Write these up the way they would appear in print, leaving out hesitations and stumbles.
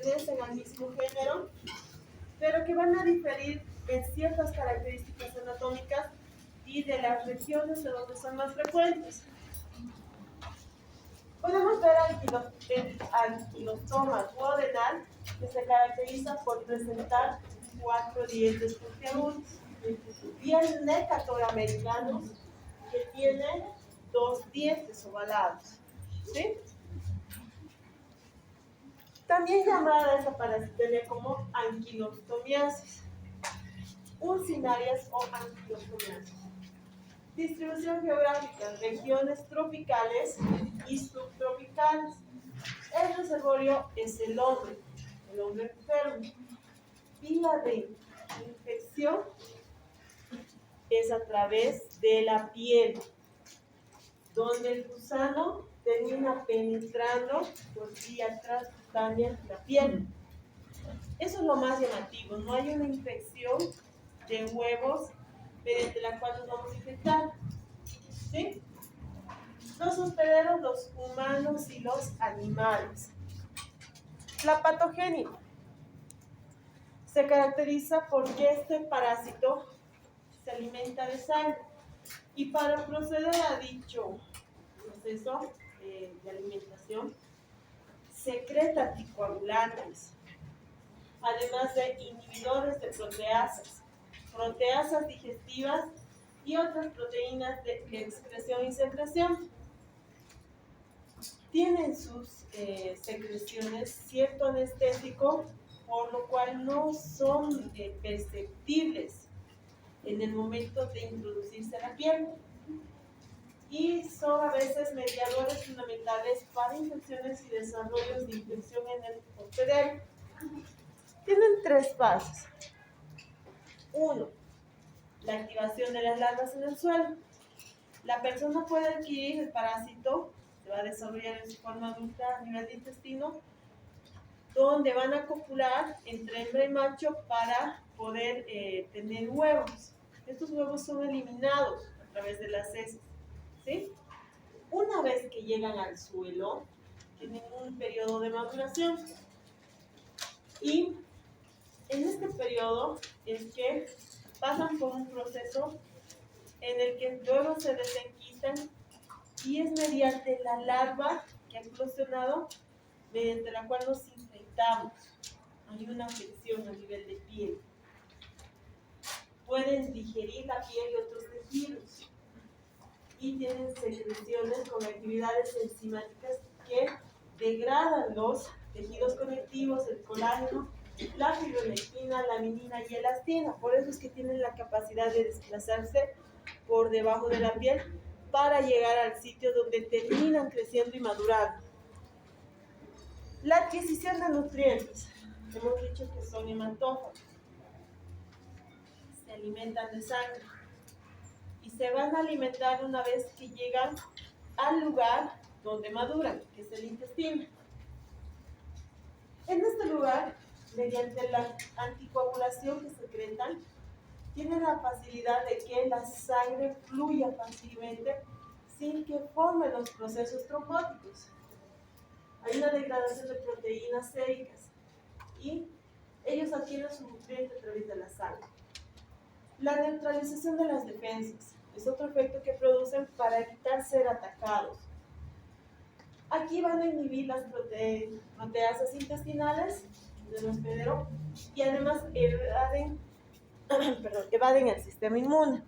pertenecen al mismo género, pero que van a diferir en ciertas características anatómicas y de las regiones en donde son más frecuentes. Podemos ver el anquilostoma duodenal, que se caracteriza por presentar 4 dientes puntiagudos, y el necator americano, que tiene 2 dientes ovalados, ¿sí? También llamada esta parasitemia como anquilostomiasis, ulcinarias o anquilostomiasis. Distribución geográfica: regiones tropicales y subtropicales. El reservorio es el hombre enfermo. Vía de infección es a través de la piel, donde el gusano termina penetrando por vía transcutánea la piel. Eso es lo más llamativo, no hay una infección de huevos mediante la cual nos vamos a infectar, ¿sí? Los hospederos, los humanos y los animales. La patogenia se caracteriza porque este parásito se alimenta de sangre, y para proceder a dicho proceso de alimentación secreta anticoagulantes, además de inhibidores de proteasas digestivas y otras proteínas de excreción y secreción. Tienen sus secreciones cierto anestésico, por lo cual no son perceptibles en el momento de introducirse a la piel, y son a veces mediadores fundamentales para infecciones y desarrollos de infección en el hospedero. Tienen 3 fases. 1. La activación de las larvas en el suelo. La persona puede adquirir el parásito, se va a desarrollar en su forma adulta a nivel de intestino, donde van a copular entre hembra y macho para poder tener huevos. Estos huevos son eliminados a través de las heces, ¿sí? Una vez que llegan al suelo, tienen un periodo de maduración, y en este periodo es que pasan por un proceso en el que luego se desenquistan, y es mediante la larva que ha eclosionado mediante la cual nos infectamos. Hay una afección a nivel de piel. Pueden digerir la piel y otros tejidos, y tienen secreciones con actividades enzimáticas que degradan los tejidos conectivos, el colágeno, la fibronectina, la minina y elastina. Por eso es que tienen la capacidad de desplazarse por debajo de la piel para llegar al sitio donde terminan creciendo y madurando. La adquisición de nutrientes. Hemos dicho que son hematófagos. Se alimentan de sangre y se van a alimentar una vez que llegan al lugar donde maduran, que es el intestino. En este lugar, mediante la anticoagulación que secretan, tienen la facilidad de que la sangre fluya fácilmente sin que formen los procesos trombóticos. Hay una degradación de proteínas séricas y ellos adquieren su nutriente a través de la sangre. La neutralización de las defensas es otro efecto que producen para evitar ser atacados. Aquí van a inhibir las proteasas intestinales del hospedero, y además evaden el sistema inmune.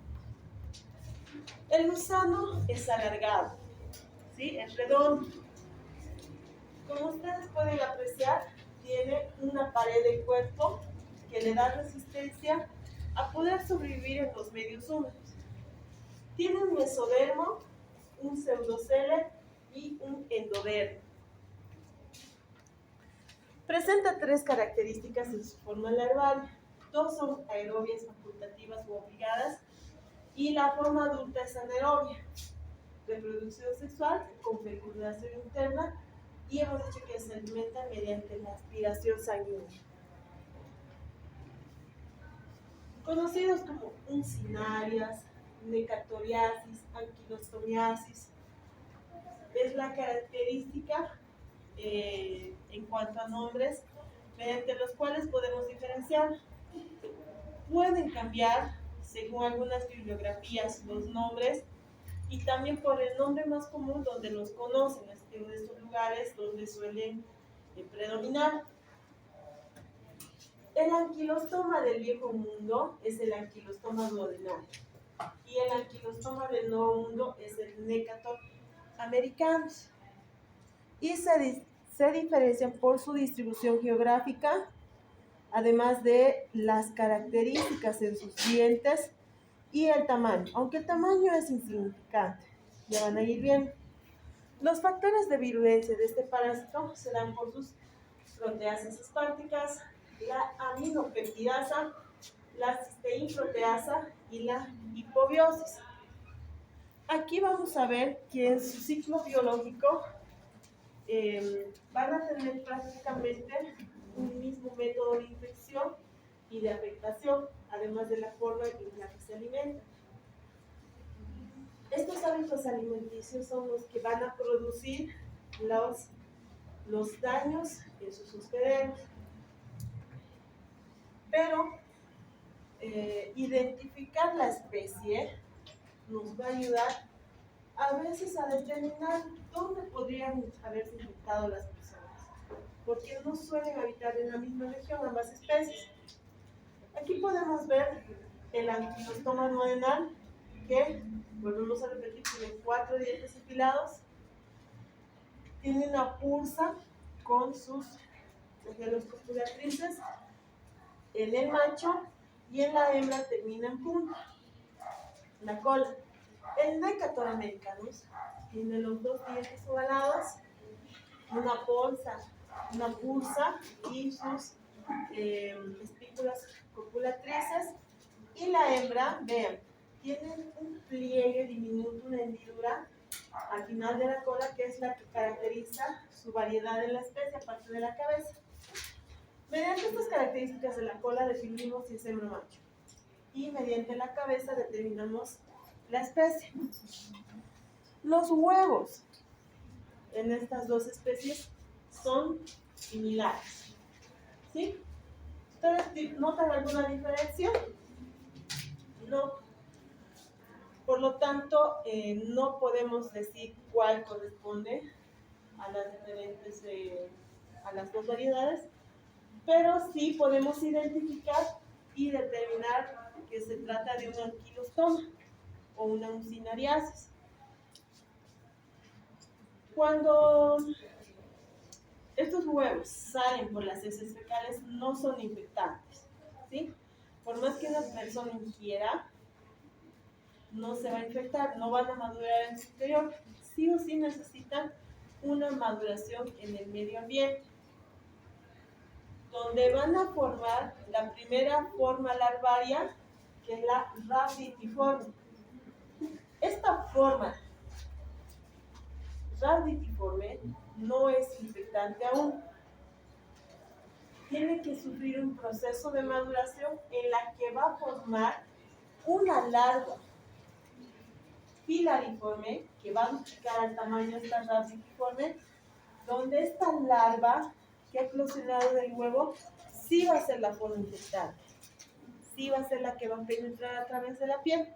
El gusano es alargado, ¿sí? Es redondo. Como ustedes pueden apreciar, tiene una pared de cuerpo que le da resistencia a poder sobrevivir en los medios húmedos. Tiene un mesodermo, un pseudocele y un endodermo. Presenta 3 características en su forma larval. 2 son aerobias facultativas u obligadas, y la forma adulta es anaerobia. Reproducción sexual con fecundación interna, y hemos dicho que se alimenta mediante la aspiración sanguínea. Conocidos como uncinarias, necatoriasis, anquilostomiasis, es la característica en cuanto a nombres mediante los cuales podemos diferenciar. Pueden cambiar, según algunas bibliografías, los nombres y también por el nombre más común donde los conocen, en estos lugares donde suelen predominar. El anquilostoma del Viejo Mundo es el anquilostoma duodenal y el anquilostoma del Nuevo Mundo es el Necator americanus. Y se diferencian por su distribución geográfica, además de las características en sus dientes y el tamaño, aunque el tamaño es insignificante. Ya van a ir viendo. Los factores de virulencia de este parásito se dan por sus proteasas espárticas, la aminopeptidasa, la cisteinproteasa y la hipobiosis. Aquí vamos a ver que en su ciclo biológico van a tener prácticamente un mismo método de infección y de afectación, además de la forma en la que se alimentan. Estos hábitos alimenticios son los que van a producir los daños en sus hospederos. Pero identificar la especie nos va a ayudar a veces a determinar dónde podrían haberse infectado las personas, porque no suelen habitar en la misma región ambas especies. Aquí podemos ver el anquilostoma duodenal, que, volvemos a repetir, tiene 4 dientes afilados, tiene una pulsa con sus flagelos copulatrices en el macho y en la hembra termina en punta, la cola. El Necator americanus tiene los 2 dientes ovalados, una pulsa y sus espículas copulatrices, y la hembra, vean, tiene un pliegue diminuto, una hendidura al final de la cola, que es la que caracteriza su variedad en la especie, aparte de la cabeza. Mediante estas características de la cola definimos si es hembra o macho, y mediante la cabeza determinamos la especie. Los huevos en estas dos especies son similares, ¿sí? ¿Ustedes notan alguna diferencia? No. Por lo tanto, no podemos decir cuál corresponde a las diferentes, a las dos variedades, pero sí podemos identificar y determinar que se trata de un anquilostoma o una mucinariasis. Cuando estos huevos salen por las heces fecales, no son infectantes, ¿sí? Por más que una persona ingiera, no se va a infectar, no van a madurar en su interior. Sí o sí necesitan una maduración en el medio ambiente, donde van a formar la primera forma larvaria, que es la rhabditiforme. Esta forma rhabditiforme no es infectante aún. Tiene que sufrir un proceso de maduración en la que va a formar una larva filariforme, que va a duplicar al tamaño de esta rhabditiforme, donde esta larva que ha eclosionado del huevo sí va a ser la forma infectada, sí va a ser la que va a penetrar a través de la piel.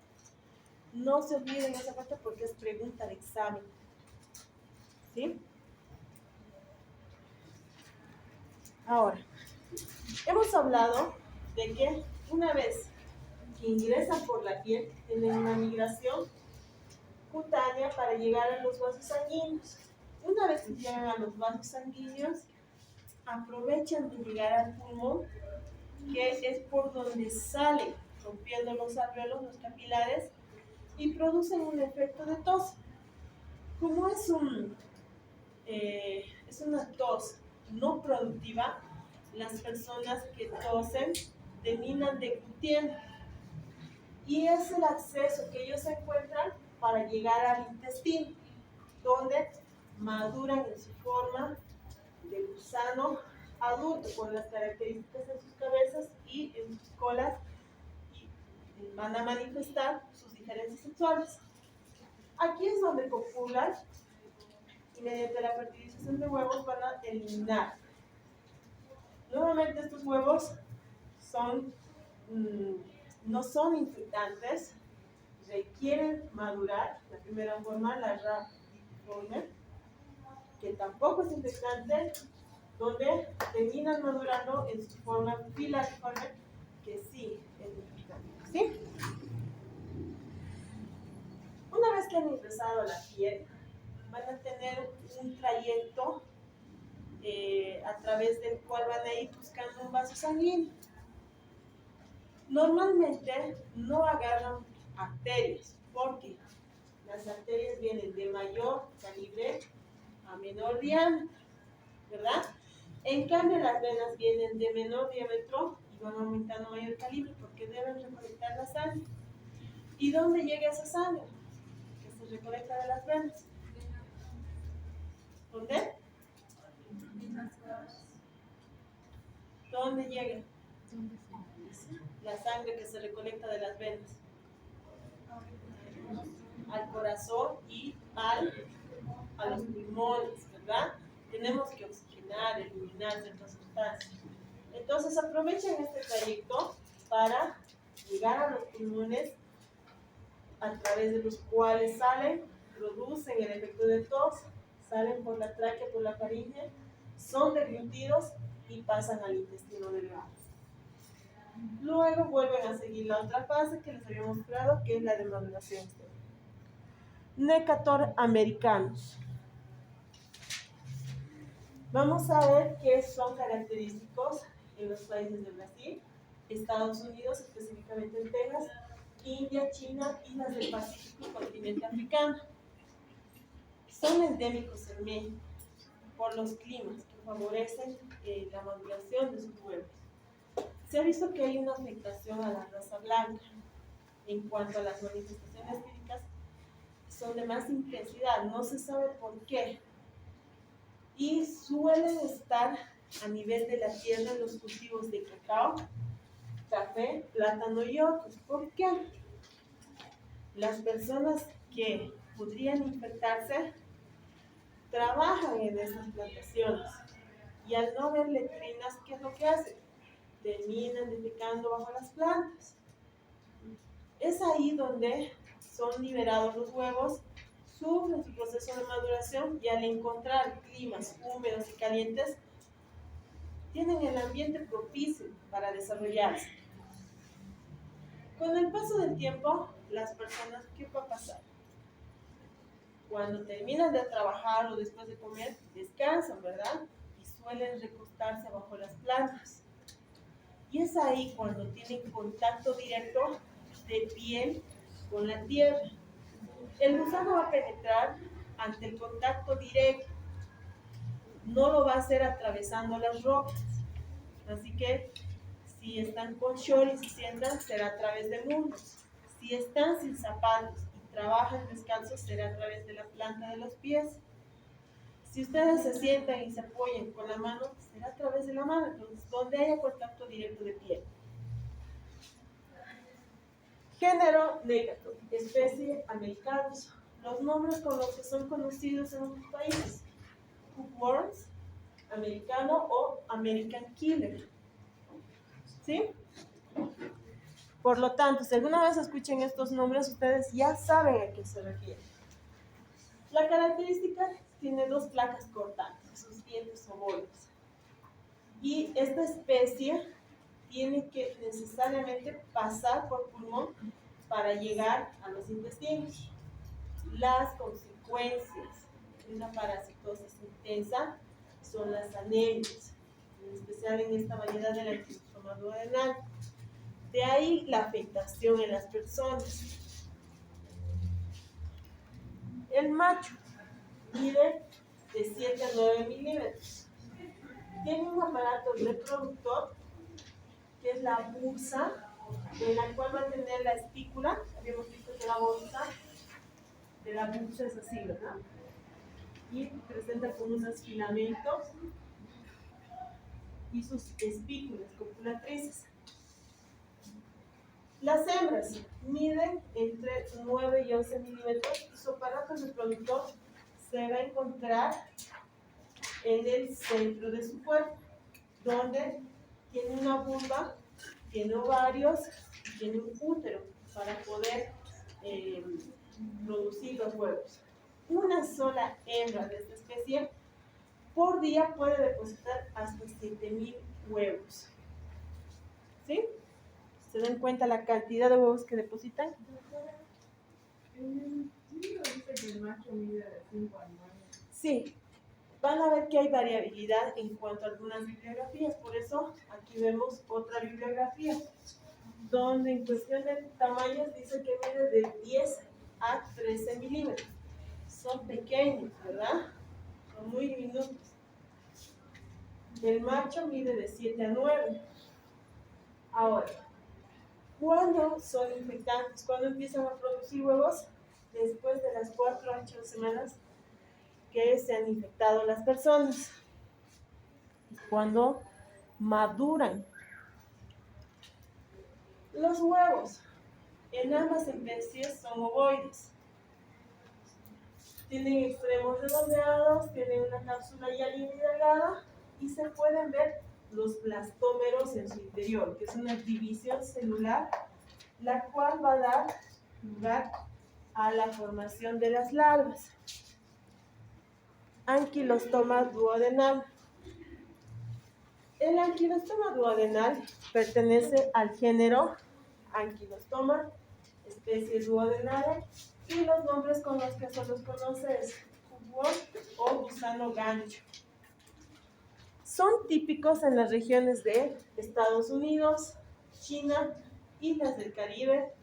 No se olviden esa parte porque es pregunta de examen, ¿sí? Ahora, hemos hablado de que una vez que ingresan por la piel, tienen una migración cutánea para llegar a los vasos sanguíneos. Una vez que llegan a los vasos sanguíneos, aprovechan de llegar al pulmón, que es por donde salen, rompiendo los alvéolos, los capilares, y producen un efecto de tos. Como es una tos no productiva, las personas que tosen terminan deglutiendo, y es el acceso que ellos encuentran para llegar al intestino, donde maduran en su forma de gusano adulto, con las características en sus cabezas y en sus colas, y van a manifestar sus diferencias sexuales. Aquí es donde copulan, y mediante la fertilización de huevos van a eliminar Nuevamente estos huevos no son infectantes, requieren madurar. La primera forma, la radiforme, que tampoco es infectante, donde terminan madurando en su forma filariforme, que sí es infectante. ¿Sí? Una vez que han ingresado a la piel, van a tener un trayecto a través del cual van a ir buscando un vaso sanguíneo. Normalmente no agarran arterias, porque las arterias vienen de mayor calibre a menor diámetro, ¿verdad? En cambio, las venas vienen de menor diámetro y van aumentando mayor calibre porque deben recolectar la sangre. ¿Y dónde llega esa sangre? Que se recolecta de las venas. ¿Dónde? ¿Dónde llega la sangre que se recolecta de las venas? Al corazón y a los pulmones, ¿verdad? Tenemos que oxigenar, eliminar ciertas sustancias. Entonces aprovechen este trayecto para llegar a los pulmones, a través de los cuales salen, producen el efecto de tos, salen por la tráquea, por la faringe, son deglutidos y pasan al intestino delgado. Luego vuelven a seguir la otra fase que les había mostrado, que es la de maduración externa. Necator americanos. Vamos a ver qué son característicos en los países de Brasil, Estados Unidos, específicamente en Texas, India, China, islas del Pacífico y continente africano. Son endémicos en México por los climas que favorecen la maduración de sus huevos. Se ha visto que hay una afectación a la raza blanca. En cuanto a las manifestaciones físicas, son de más intensidad, no se sabe por qué. Y suelen estar a nivel de la tierra en los cultivos de cacao, café, plátano y otros. ¿Por qué? Las personas que podrían infectarse trabajan en esas plantaciones y al no ver letrinas, ¿qué es lo que hacen? Terminan defecando bajo las plantas. Es ahí donde son liberados los huevos, sufren su proceso de maduración y al encontrar climas húmedos y calientes, tienen el ambiente propicio para desarrollarse. Con el paso del tiempo, las personas, ¿qué va a pasar? Cuando terminan de trabajar o después de comer, descansan, ¿verdad? Y suelen recostarse bajo las plantas. Y es ahí cuando tienen contacto directo de piel con la tierra. El gusano va a penetrar ante el contacto directo. No lo va a hacer atravesando las rocas. Así que si están con short y se sientan, será a través de muslos. Si están sin zapatos y trabajan descalzos, será a través de la planta de los pies. Si ustedes se sientan y se apoyan con la mano, será a través de la mano, entonces donde haya contacto directo de piel. Género Necator, especie americanos. Los nombres con los que son conocidos en otros países: hookworms, americano o American killer. ¿Sí? Por lo tanto, si alguna vez escuchen estos nombres, ustedes ya saben a qué se refiere. La característica tiene dos placas cortantes, sus dientes ovoides. Y esta especie tiene que necesariamente pasar por pulmón para llegar a los intestinos. Las consecuencias de una parasitosis intensa son las anemias, en especial en esta variedad de la Ectostroma duodenal. De ahí la afectación en las personas. El macho mide de 7 a 9 milímetros. Tiene un aparato reproductor, que es la bursa, en la cual va a tener la espícula. Habíamos visto que la bolsa de la bursa es así, ¿verdad? Y presenta con unos filamentos y sus espículas copulatrices. Las hembras miden entre 9 y 11 milímetros y su aparato reproductor se va a encontrar en el centro de su cuerpo, donde tiene una vulva, tiene ovarios, tiene un útero para poder producir los huevos. Una sola hembra de esta especie por día puede depositar hasta 7,000 huevos. ¿Sí? ¿Se dan cuenta la cantidad de huevos que depositan? Sí, van a ver que hay variabilidad en cuanto a algunas bibliografías, por eso aquí vemos otra bibliografía, donde en cuestión de tamaños dice que mide de 10 a 13 milímetros. Son pequeños, ¿verdad? Son muy diminutos. El macho mide de 7 a 9. Ahora, ¿cuándo son infectantes? ¿Cuándo empiezan a producir huevos? Después de las 4 a 8 semanas que se han infectado las personas. Cuando maduran. Los huevos en ambas especies son ovoides. Tienen extremos redondeados, tienen una cápsula ya libre y delgada y se pueden ver los blastómeros en su interior, que es una división celular, la cual va a dar lugar a la formación de las larvas. Anquilostoma duodenal. El anquilostoma duodenal pertenece al género Anquilostoma, especie duodenale, y los nombres con los que se los conoce es cubón o gusano gancho. Son típicos en las regiones de Estados Unidos, China, islas del Caribe,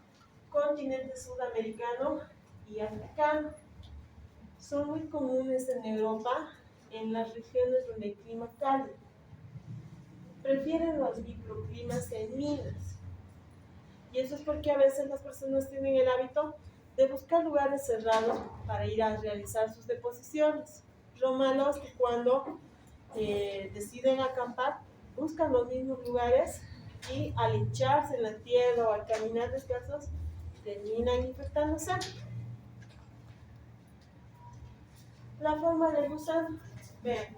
continente sudamericano y africano. Son muy comunes en Europa, en las regiones donde hay clima cálido. Prefieren los microclimas en minas. Y eso es porque a veces las personas tienen el hábito de buscar lugares cerrados para ir a realizar sus deposiciones. Lo malo es que cuando deciden acampar, buscan los mismos lugares y al hincharse en la tierra o al caminar descalzos, terminan infectándose. La forma del gusano, vean,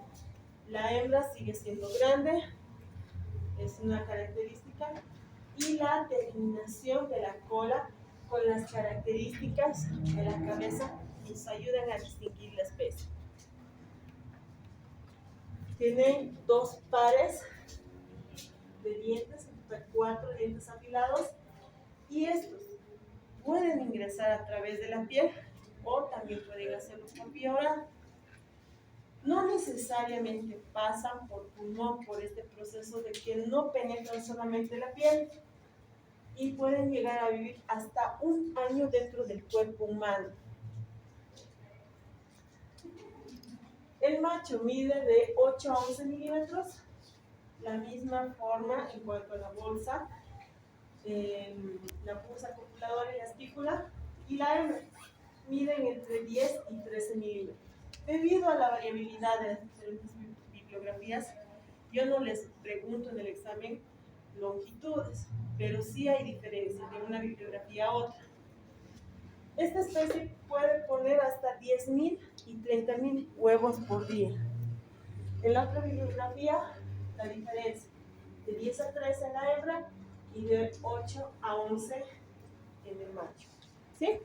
la hembra sigue siendo grande, es una característica, y la terminación de la cola con las características de la cabeza nos ayudan a distinguir la especie. Tienen 2 pares de dientes, hasta 4 dientes afilados, y estos pueden ingresar a través de la piel o también pueden hacerlo por vía oral. No necesariamente pasan por pulmón, por este proceso de que no penetran solamente la piel, y pueden llegar a vivir hasta 1 año dentro del cuerpo humano. El macho mide de 8 a 11 milímetros, la misma forma en cuanto a la bolsa, la punza copuladora y la espícula, y la hembra miden entre 10 y 13 milímetros. Debido a la variabilidad de las diferentes bibliografías, yo no les pregunto en el examen longitudes, pero sí hay diferencias de una bibliografía a otra. Esta especie puede poner hasta 10,000 y 30,000 huevos por día. En la otra bibliografía, la diferencia de 10 a 13 en la hembra y de 8 a 11 en el macho. ¿Sí?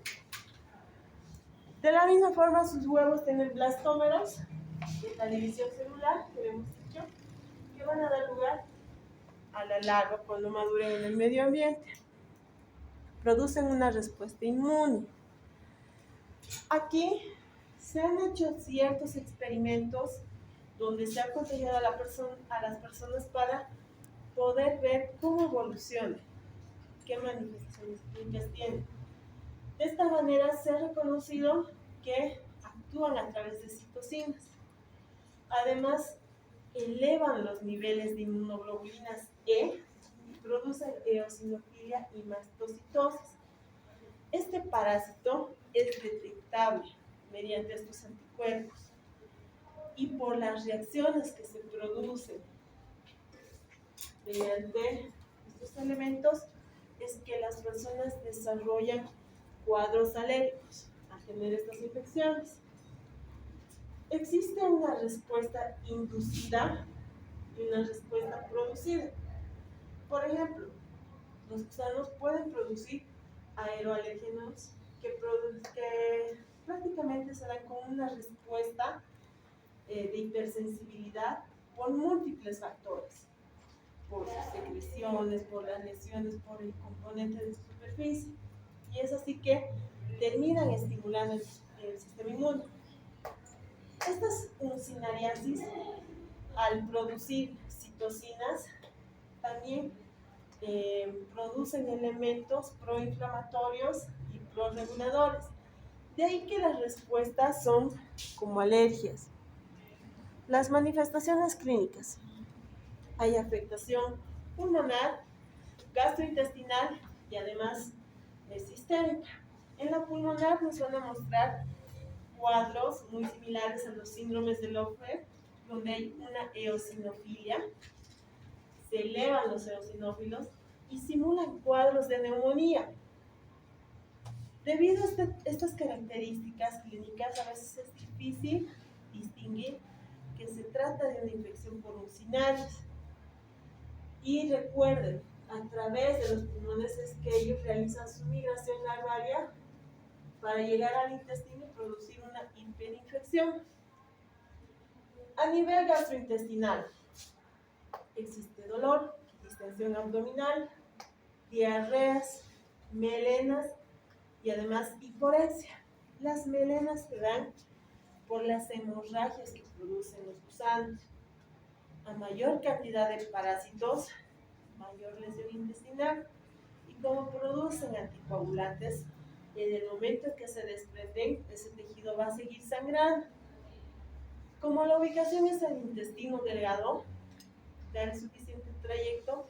De la misma forma, sus huevos tienen blastómeros, esta división celular que hemos dicho, que van a dar lugar a la larva cuando maduren en el medio ambiente. Producen una respuesta inmune. Aquí se han hecho ciertos experimentos donde se ha contagiado a las personas para poder ver cómo evoluciona, qué manifestaciones clínicas tienen. De esta manera se ha reconocido que actúan a través de citocinas. Además, elevan los niveles de inmunoglobulinas E y producen eosinofilia y mastocitosis. Este parásito es detectable mediante estos anticuerpos y por las reacciones que se producen mediante estos elementos es que las personas desarrollan cuadros alérgicos a tener estas infecciones. Existe una respuesta inducida y una respuesta producida. Por ejemplo, los gusanos pueden producir aeroalérgenos que prácticamente se dan con una respuesta de hipersensibilidad por múltiples factores, por sus secreciones, por las lesiones, por el componente de su superficie. Y es así que terminan estimulando el sistema inmune. Estas uncinariasis, al producir citocinas, también producen elementos proinflamatorios y prorreguladores. De ahí que las respuestas son como alergias. Las manifestaciones clínicas. Hay afectación pulmonar, gastrointestinal y además sistémica. En la pulmonar nos van a mostrar cuadros muy similares a los síndromes de Lofgren, donde hay una eosinofilia, se elevan los eosinófilos y simulan cuadros de neumonía. Debido a estas características clínicas, a veces es difícil distinguir que se trata de una infección por uncinarios. Y recuerden, a través de los pulmones es que ellos realizan su migración larvaria para llegar al intestino y producir una hiperinfección. A nivel gastrointestinal, existe dolor, distensión abdominal, diarreas, melenas y además hiporexia. Las melenas se dan por las hemorragias que producen los gusanos. A mayor cantidad de parásitos, mayor lesión intestinal, y como producen anticoagulantes, en el momento en que se desprenden, ese tejido va a seguir sangrando. Como la ubicación es el intestino delgado, da el suficiente trayecto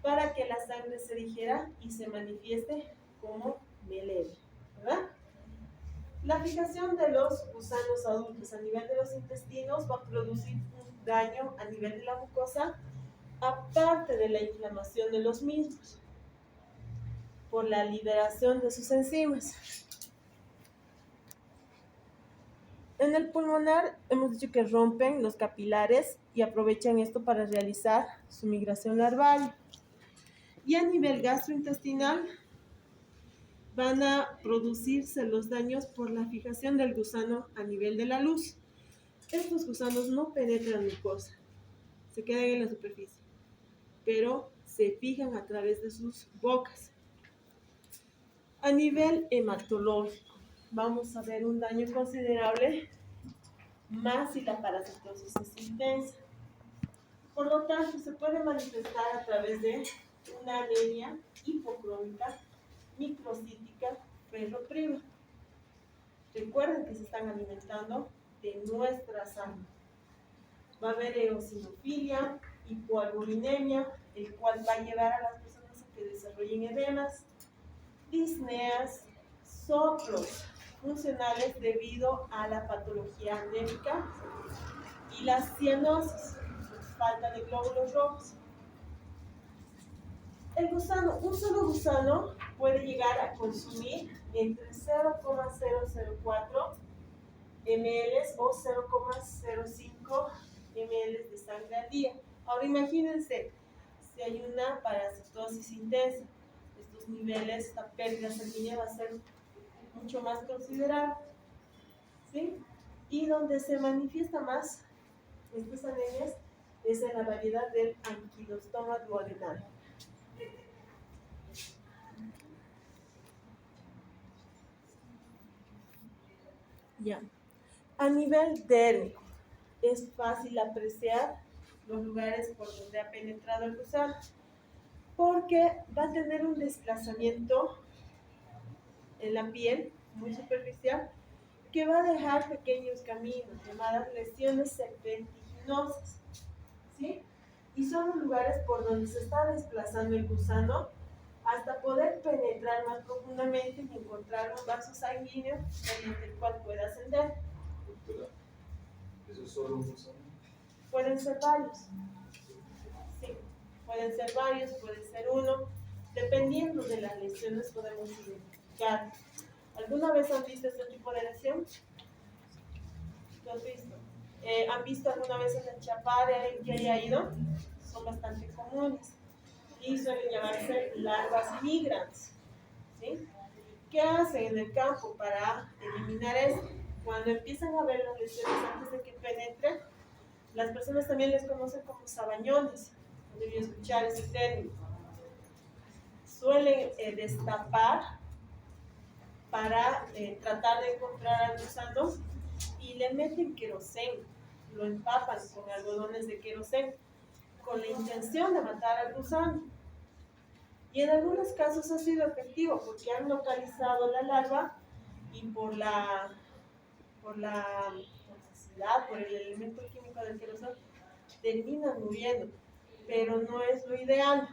para que la sangre se digiera y se manifieste como melena, ¿verdad? La fijación de los gusanos adultos a nivel de los intestinos va a producir un daño a nivel de la mucosa, aparte de la inflamación de los mismos, por la liberación de sus enzimas. En el pulmonar hemos dicho que rompen los capilares y aprovechan esto para realizar su migración larvaria. Y a nivel gastrointestinal van a producirse los daños por la fijación del gusano a nivel de la luz. Estos gusanos no penetran mucosa, se quedan en la superficie, pero se fijan a través de sus bocas. A nivel hematológico, vamos a ver un daño considerable, más si la parasitosis es intensa. Por lo tanto, se puede manifestar a través de una anemia hipocrómica, microcítica, ferropriva. Recuerden que se están alimentando de nuestra sangre. Va a haber eosinofilia, hipoalbuminemia, el cual va a llevar a las personas a que desarrollen edemas, disneas, soplos funcionales debido a la patología anémica y la cianosis, falta de glóbulos rojos. El gusano, un solo gusano puede llegar a consumir entre 0,004 ml o 0,05 ml de sangre al día. Ahora imagínense, si hay una parasitosis intensa, estos niveles, esta pérdida sanguínea va a ser mucho más considerable, ¿sí? Y donde se manifiesta más estas anemias es en la variedad del anquilostoma duodenal. Ya. A nivel dérmico, es fácil apreciar los lugares por donde ha penetrado el gusano, porque va a tener un desplazamiento en la piel muy superficial que va a dejar pequeños caminos llamadas lesiones serpentiginosas, ¿sí? Y son los lugares por donde se está desplazando el gusano hasta poder penetrar más profundamente y encontrar un vaso sanguíneo mediante el cual pueda ascender. ¿Eso es solo un gusano? Pueden ser varios. Sí, pueden ser varios, puede ser uno. Dependiendo de las lesiones podemos identificar. ¿Alguna vez han visto este tipo de lesión? ¿Lo has visto? ¿Han visto alguna vez en el Chapare alguien que haya ido? Son bastante comunes y suelen llamarse larvas migrans, ¿sí? ¿Qué hacen en el campo para eliminar esto? Cuando empiezan a ver las lesiones antes de que penetren, las personas también les conocen como sabañones. Han debido escuchar ese término. Suelen destapar para tratar de encontrar al gusano y le meten queroseno, lo empapan con algodones de queroseno con la intención de matar al gusano. Y en algunos casos ha sido efectivo porque han localizado la larva y por la toxicidad, por el elemento químico del queroseno, terminan muriendo, pero no es lo ideal.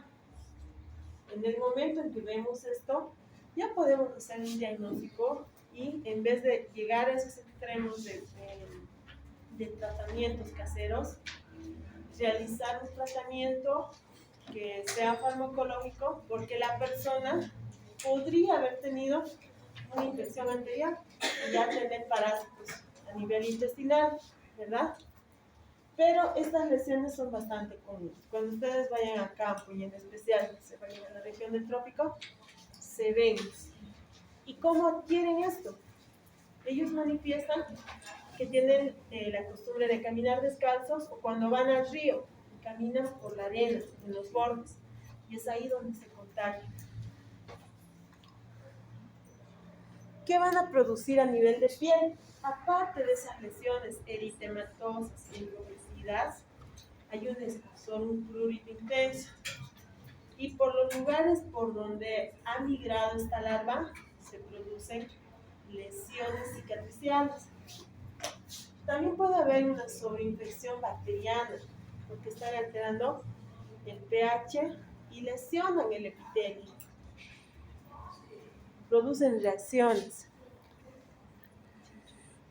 En el momento en que vemos esto, ya podemos hacer un diagnóstico y en vez de llegar a esos extremos de tratamientos caseros, realizar un tratamiento que sea farmacológico, porque la persona podría haber tenido una infección anterior y ya tener parásitos a nivel intestinal, ¿verdad? Pero estas lesiones son bastante comunes. Cuando ustedes vayan a campo y en especial se vayan a la región del trópico, se ven. ¿Y cómo adquieren esto? Ellos manifiestan que tienen la costumbre de caminar descalzos o cuando van al río, caminan por la arena, en los bordes, y es ahí donde se contagian. ¿Qué van a producir a nivel de piel? Aparte de esas lesiones eritematosas y enrojecidas, hay un escozor, un prurito intenso. Y por los lugares por donde ha migrado esta larva, se producen lesiones cicatriciales. También puede haber una sobreinfección bacteriana, porque están alterando el pH y lesionan el epitelio. Producen reacciones.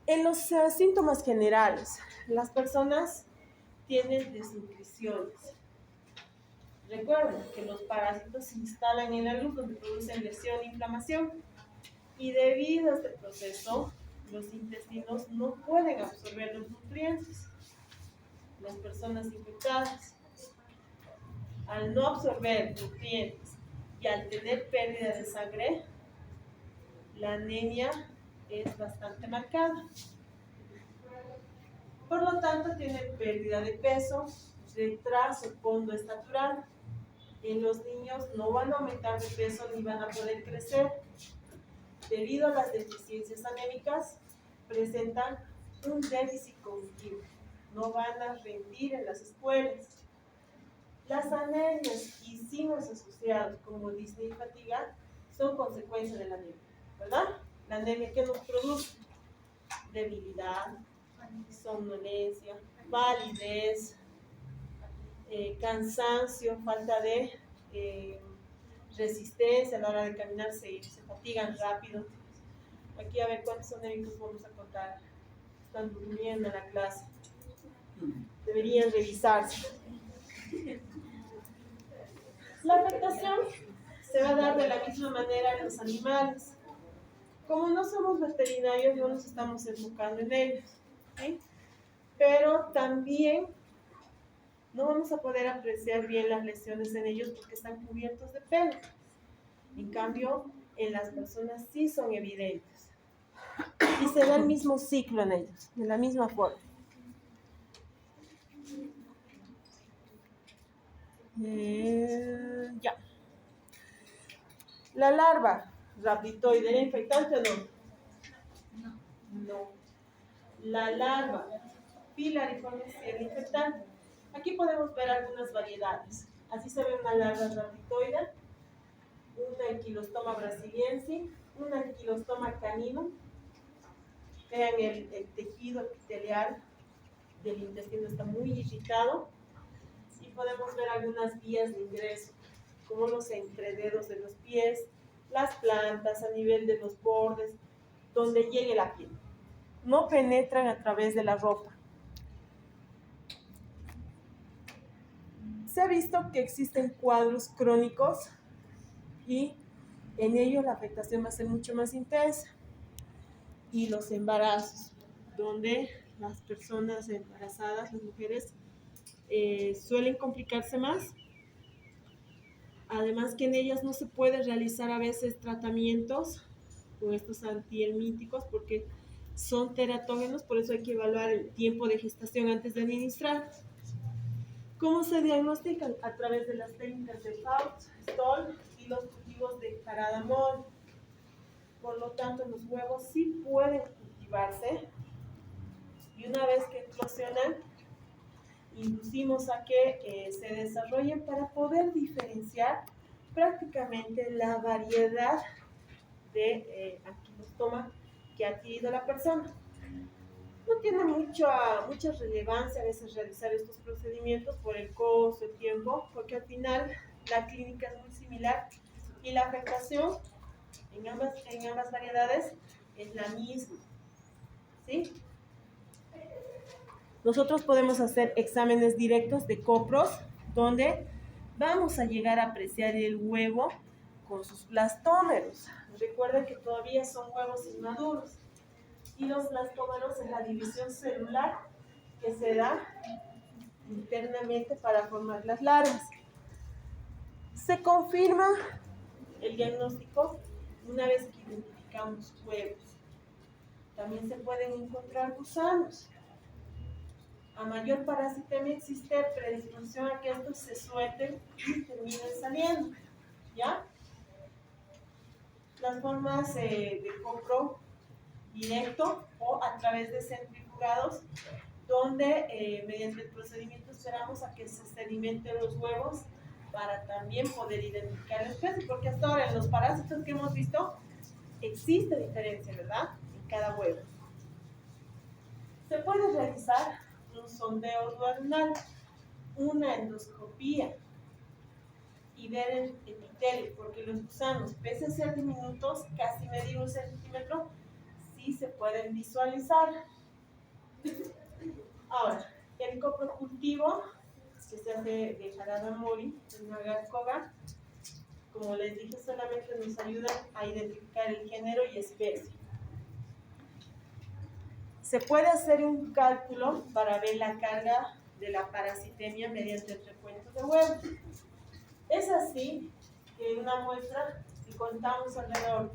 En los síntomas generales, las personas tienen desnutriciones. Recuerden que los parásitos se instalan en la luz donde producen lesión e inflamación. Y debido a este proceso, los intestinos no pueden absorber los nutrientes. Las personas infectadas, al no absorber nutrientes y al tener pérdida de sangre, la anemia es bastante marcada. Por lo tanto, tienen pérdida de peso, retraso condoestatural. En los niños no van a aumentar de peso ni van a poder crecer. Debido a las deficiencias anémicas, presentan un déficit cognitivo. No van a rendir en las escuelas. Las anemias y signos asociados como disnea y fatiga son consecuencia de la anemia, ¿verdad? La anemia que nos produce debilidad, somnolencia, palidez, cansancio, falta de resistencia a la hora de caminar, se fatigan rápido. Aquí a ver cuántos anémicos vamos a contar. Están durmiendo en la clase. Deberían revisarse. La afectación se va a dar de la misma manera en los animales. Como no somos veterinarios, no nos estamos enfocando en ellos, ¿sí? Pero también no vamos a poder apreciar bien las lesiones en ellos porque están cubiertos de pelo. En cambio, en las personas sí son evidentes. Y se da el mismo ciclo en ellos, de la misma forma. Ya. La larva rhabditoide, ¿era infectante o no? No. La larva filariforme era infectante. Aquí podemos ver algunas variedades. Así se ve una larva rhabditoide, una Ankylostoma brasiliensis, una Ankylostoma canino. Vean el tejido epitelial del intestino está muy irritado y podemos ver algunas vías de ingreso, como los entrededos de los pies, las plantas a nivel de los bordes, donde llegue la piel. No penetran a través de la ropa. Se ha visto que existen cuadros crónicos y en ellos la afectación va a ser mucho más intensa. Y los embarazos, donde las personas embarazadas, las mujeres, suelen complicarse más. Además que en ellas no se puede realizar a veces tratamientos con estos antihelmínticos porque son teratógenos, por eso hay que evaluar el tiempo de gestación antes de administrar. ¿Cómo se diagnostican? A través de las técnicas de Faust, Stoll y los cultivos de Paradamol. Por lo tanto, los huevos sí pueden cultivarse y una vez que eclosionan, inducimos a que se desarrollen para poder diferenciar prácticamente la variedad de anquilostoma que ha adquirido la persona. No tiene mucha relevancia a veces realizar estos procedimientos por el costo, el tiempo, porque al final la clínica es muy similar y la afectación en ambas variedades es la misma, ¿sí? Nosotros podemos hacer exámenes directos de copros, donde vamos a llegar a apreciar el huevo con sus blastómeros. Recuerden que todavía son huevos inmaduros. Y los blastómeros es la división celular que se da internamente para formar las larvas. Se confirma el diagnóstico una vez que identificamos huevos. También se pueden encontrar gusanos. A mayor parasitemia existe predisposición a que estos se suelten y terminen saliendo, ¿ya? Las formas de compro directo o a través de centrifugados, donde mediante el procedimiento esperamos a que se sedimenten los huevos para también poder identificar la especie, porque hasta ahora en los parásitos que hemos visto existe diferencia, ¿verdad? En cada huevo. Se puede realizar un sondeo duodenal, una endoscopía y ver el epitelio, porque los gusanos, pese a ser diminutos, casi medir 1 centímetro, sí se pueden visualizar. Ahora, el coprocultivo que se hace de Harada Mori, en Agarcoga, como les dije, solamente nos ayuda a identificar el género y especie. Se puede hacer un cálculo para ver la carga de la parasitemia mediante el recuento de huevos. Es así que en una muestra, si contamos alrededor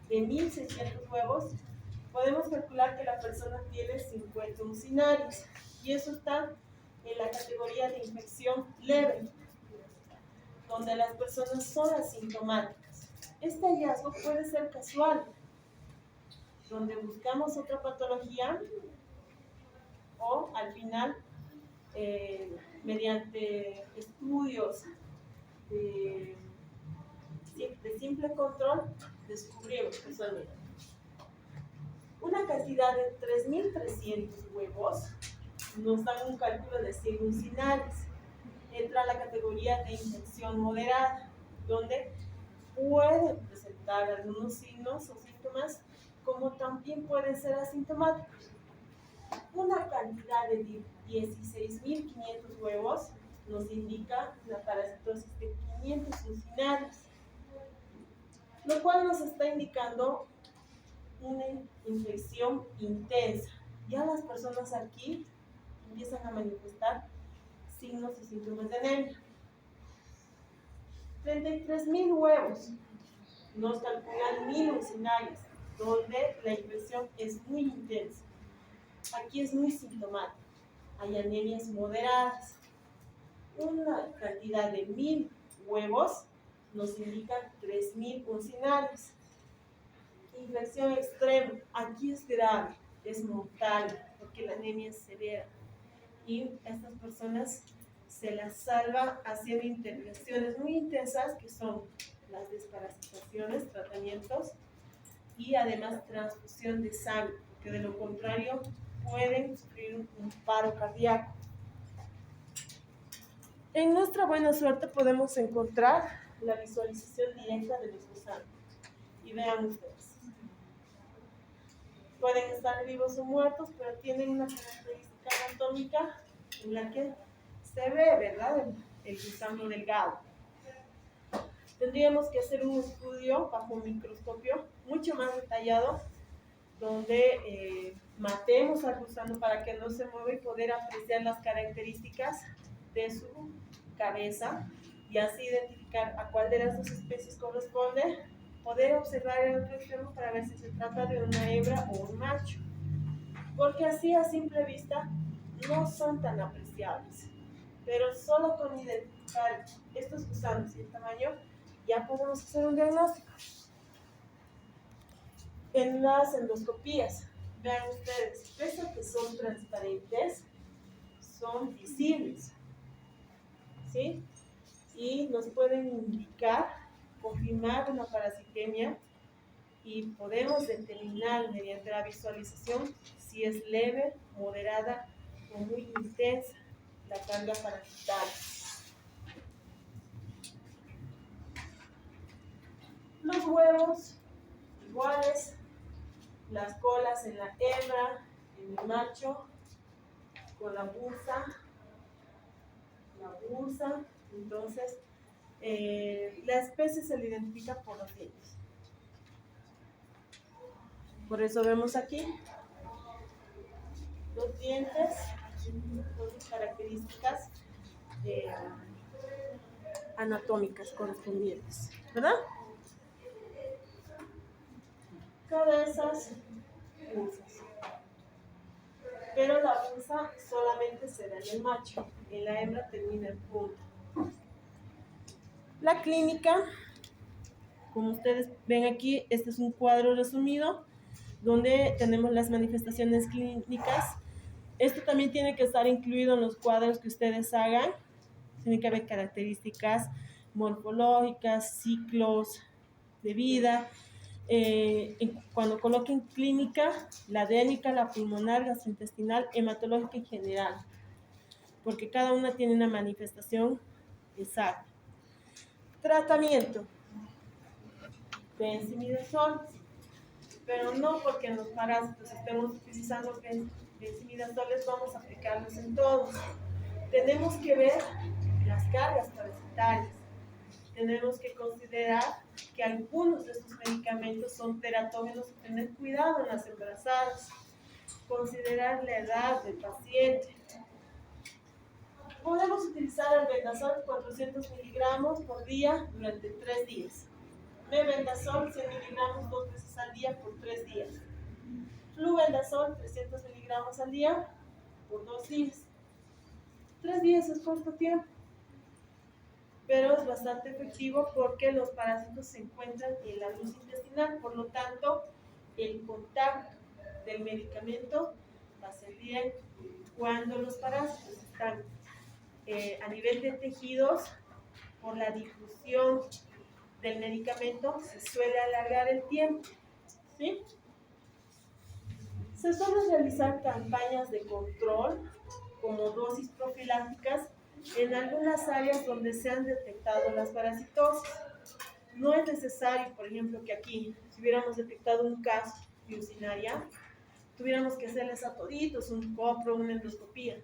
de 1.600 huevos, podemos calcular que la persona tiene 50 uncinarios, y eso está en la categoría de infección leve, donde las personas son asintomáticas. Este hallazgo puede ser casual, donde buscamos otra patología, o al final, mediante estudios de simple control, descubrimos que son una cantidad de 3.300 huevos, nos dan un cálculo de 100 uncinales. Entra la categoría de infección moderada, donde pueden presentar algunos signos o síntomas, como también pueden ser asintomáticos. Una cantidad de 16.500 huevos nos indica la parasitosis de 500 uncinales, lo cual nos está indicando una infección intensa. Ya las personas aquí empiezan a manifestar signos y síntomas de anemia. 33.000 huevos nos calculan 1.000 uncinales, donde la infección es muy intensa. Aquí es muy sintomático. Hay anemias moderadas. Una cantidad de 1.000 huevos nos indica 3.000 uncinales. Infección extrema, aquí es grave, es mortal, porque la anemia es severa. Y a estas personas se las salva haciendo intervenciones muy intensas, que son las desparasitaciones, tratamientos, y además transfusión de sangre, porque de lo contrario pueden sufrir un paro cardíaco. En nuestra buena suerte podemos encontrar la visualización directa de los gusanos. Y vean ustedes. Pueden estar vivos o muertos, pero tienen una característica anatómica en la que se ve, ¿verdad?, el gusano delgado. Tendríamos que hacer un estudio bajo un microscopio mucho más detallado, donde matemos al gusano para que no se mueva y poder apreciar las características de su cabeza y así identificar a cuál de las dos especies corresponde, poder observar el otro extremo para ver si se trata de una hembra o un macho, porque así a simple vista no son tan apreciables, pero solo con identificar estos gusanos y el tamaño ya podemos hacer un diagnóstico. En las endoscopías, vean ustedes, pese a que son transparentes, son visibles, ¿sí? Y nos pueden indicar, confirmar una parasitemia y podemos determinar mediante la visualización si es leve, moderada o muy intensa la carga parasitaria. Los huevos iguales, las colas en la hembra, en el macho, con la bursa, entonces la especie se le identifica por los dientes. Por eso vemos aquí los dientes con sus características anatómicas correspondientes, ¿verdad? Cabezas, bursas. Pero la bursa solamente se da en el macho, en la hembra termina en punta. La clínica, como ustedes ven aquí, este es un cuadro resumido donde tenemos las manifestaciones clínicas. Esto también tiene que estar incluido en los cuadros que ustedes hagan. Tiene que haber características morfológicas, ciclos de vida. Cuando coloquen clínica, la adénica, la pulmonar, gastrointestinal, hematológica en general, porque cada una tiene una manifestación exacta. Tratamiento: benzimidazol, pero no porque en los parásitos estemos utilizando benzimidazoles vamos a aplicarlos en todos. Tenemos que ver las cargas parasitarias. Tenemos que considerar que algunos de estos medicamentos son teratógenos y tener cuidado en las embarazadas. Considerar la edad del paciente. Podemos utilizar el Bendazol 400 miligramos por día durante 3 días. Mebendazol 100 miligramos 2 veces al día por 3 días. Flubendazol 300 miligramos al día por 2 días. 3 días es corto tiempo, pero es bastante efectivo porque los parásitos se encuentran en la luz intestinal, por lo tanto el contacto del medicamento va a ser bien. Cuando los parásitos están a nivel de tejidos, por la difusión del medicamento se suele alargar el tiempo, ¿sí? Se suelen realizar campañas de control como dosis profilácticas en algunas áreas donde se han detectado las parasitosis. No es necesario, por ejemplo, que aquí, si hubiéramos detectado un caso de Yersinia, tuviéramos que hacerles a toditos un copro, una endoscopía,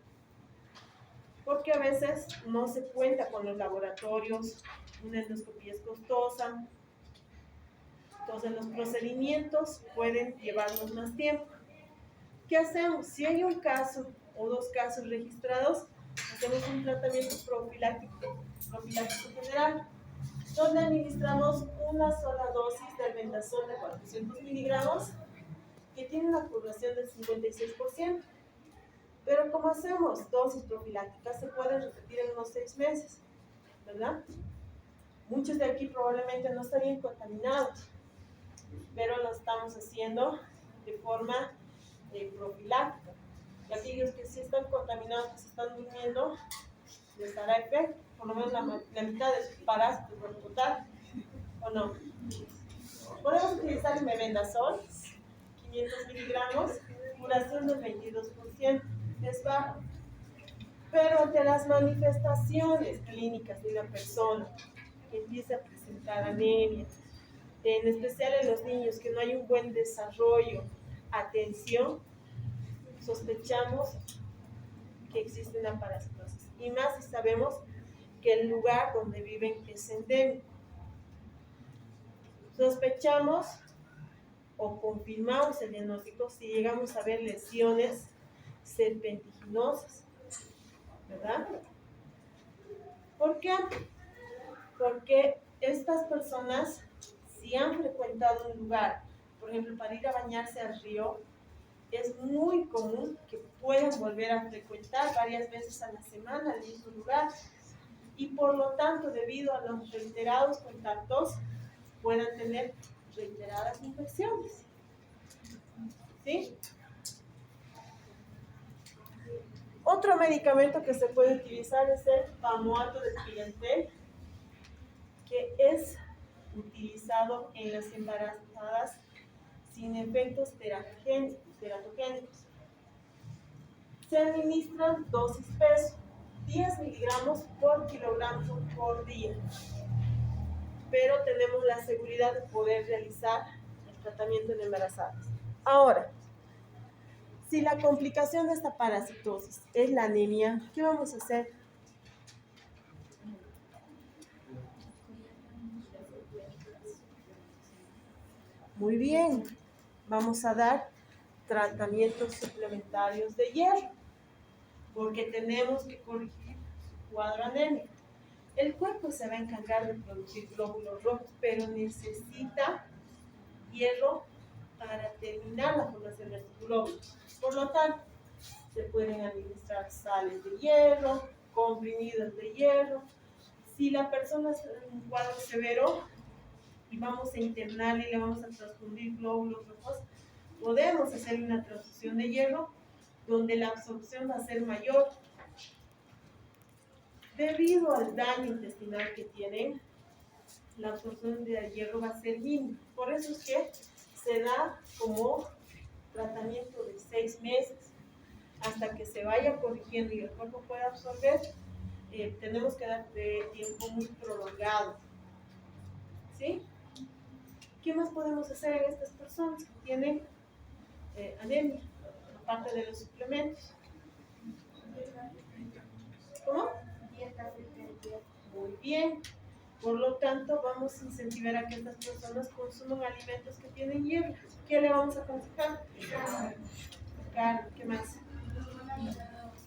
porque a veces no se cuenta con los laboratorios, una endoscopía es costosa, entonces los procedimientos pueden llevarnos más tiempo. ¿Qué hacemos? Si hay un caso o 2 casos registrados, hacemos un tratamiento profiláctico general, donde administramos una sola dosis del Bendazol de 400 miligramos, que tiene una curación del 56%. Pero como hacemos dosis profilácticas, se pueden repetir en unos 6 meses, ¿verdad? Muchos de aquí probablemente no estarían contaminados, pero lo estamos haciendo de forma profiláctica. Y aquellos que sí están contaminados, que se están durmiendo, les hará efecto, por lo menos la mitad de sus parásitos por total, ¿o no? Podemos utilizar el Mebendazol, 500 miligramos, curación del 22%, es bajo. Pero ante las manifestaciones clínicas de una persona que empieza a presentar anemia, en especial en los niños, que no hay un buen desarrollo, atención, sospechamos que existe una parasitosis. Y más si sabemos que el lugar donde viven es endémico. Sospechamos o confirmamos el diagnóstico si llegamos a ver lesiones serpentiginosas, ¿verdad? ¿Por qué? Porque estas personas, si han frecuentado un lugar, por ejemplo, para ir a bañarse al río, es muy común que puedan volver a frecuentar varias veces a la semana el mismo lugar y por lo tanto, debido a los reiterados contactos, puedan tener reiteradas infecciones. ¿Sí? Otro medicamento que se puede utilizar es el pamoato de pirantel, que es utilizado en las embarazadas sin efectos teratogénicos. Se administran dosis peso, 10 miligramos por kilogramo por día, pero tenemos la seguridad de poder realizar el tratamiento en embarazadas. Ahora, si la complicación de esta parasitosis es la anemia, ¿qué vamos a hacer? Muy bien, vamos a dar tratamientos suplementarios de hierro, porque tenemos que corregir el cuadro anémico. El cuerpo se va a encargar de producir glóbulos rojos, pero necesita hierro para terminar la formación de estos glóbulos. Por lo tanto, se pueden administrar sales de hierro, comprimidos de hierro. Si la persona está en un cuadro severo y vamos a internarle y le vamos a transfundir glóbulos rojos, podemos hacer una transfusión de hierro donde la absorción va a ser mayor. Debido al daño intestinal que tienen, la absorción de hierro va a ser mínima. Por eso es que se da como tratamiento de 6 meses hasta que se vaya corrigiendo y el cuerpo pueda absorber. Tenemos que dar de tiempo muy prolongado. ¿Sí? ¿Qué más podemos hacer en estas personas que tienen anemia, aparte de los suplementos? ¿Cómo? Muy bien. Por lo tanto, vamos a incentivar a que estas personas consuman alimentos que tienen hierro. ¿Qué le vamos a aconsejar? Carne, ¿qué más?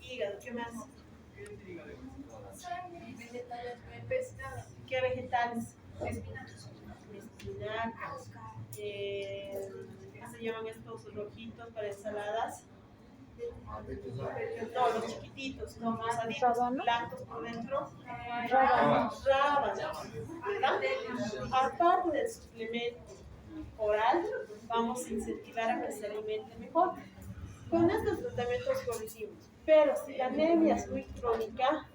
Hígado, ¿qué más? ¿Qué vegetales? Espinacas. ¿Qué se llaman estos rojitos para ensaladas? No, los chiquititos, no, rosaditos, blancos por dentro. Rábanos, ¿verdad? Aparte del suplemento oral, vamos a incentivar a que se alimente mejor. Con estos tratamientos corregimos, pero si la anemia es muy crónica,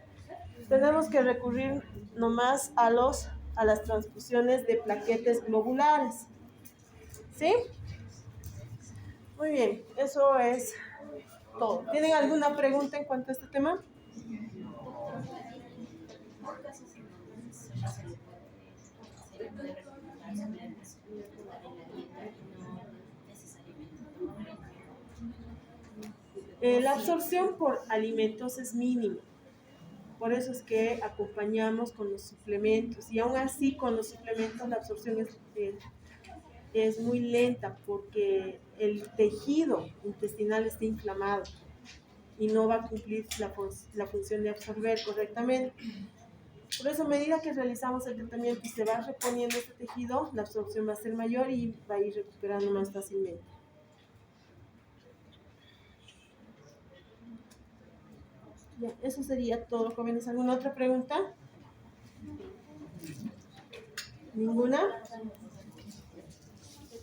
tenemos que recurrir nomás a las transfusiones de plaquetes globulares. ¿Sí? Muy bien, eso es todo. ¿Tienen alguna pregunta en cuanto a este tema? La absorción por alimentos es mínima. Por eso es que acompañamos con los suplementos. Y aún así, con los suplementos la absorción es muy lenta porque el tejido intestinal está inflamado y no va a cumplir la función de absorber correctamente. Por eso, a medida que realizamos el tratamiento y se va reponiendo este tejido, la absorción va a ser mayor y va a ir recuperando más fácilmente. Ya, eso sería todo, jóvenes. ¿Alguna otra pregunta? ¿Ninguna?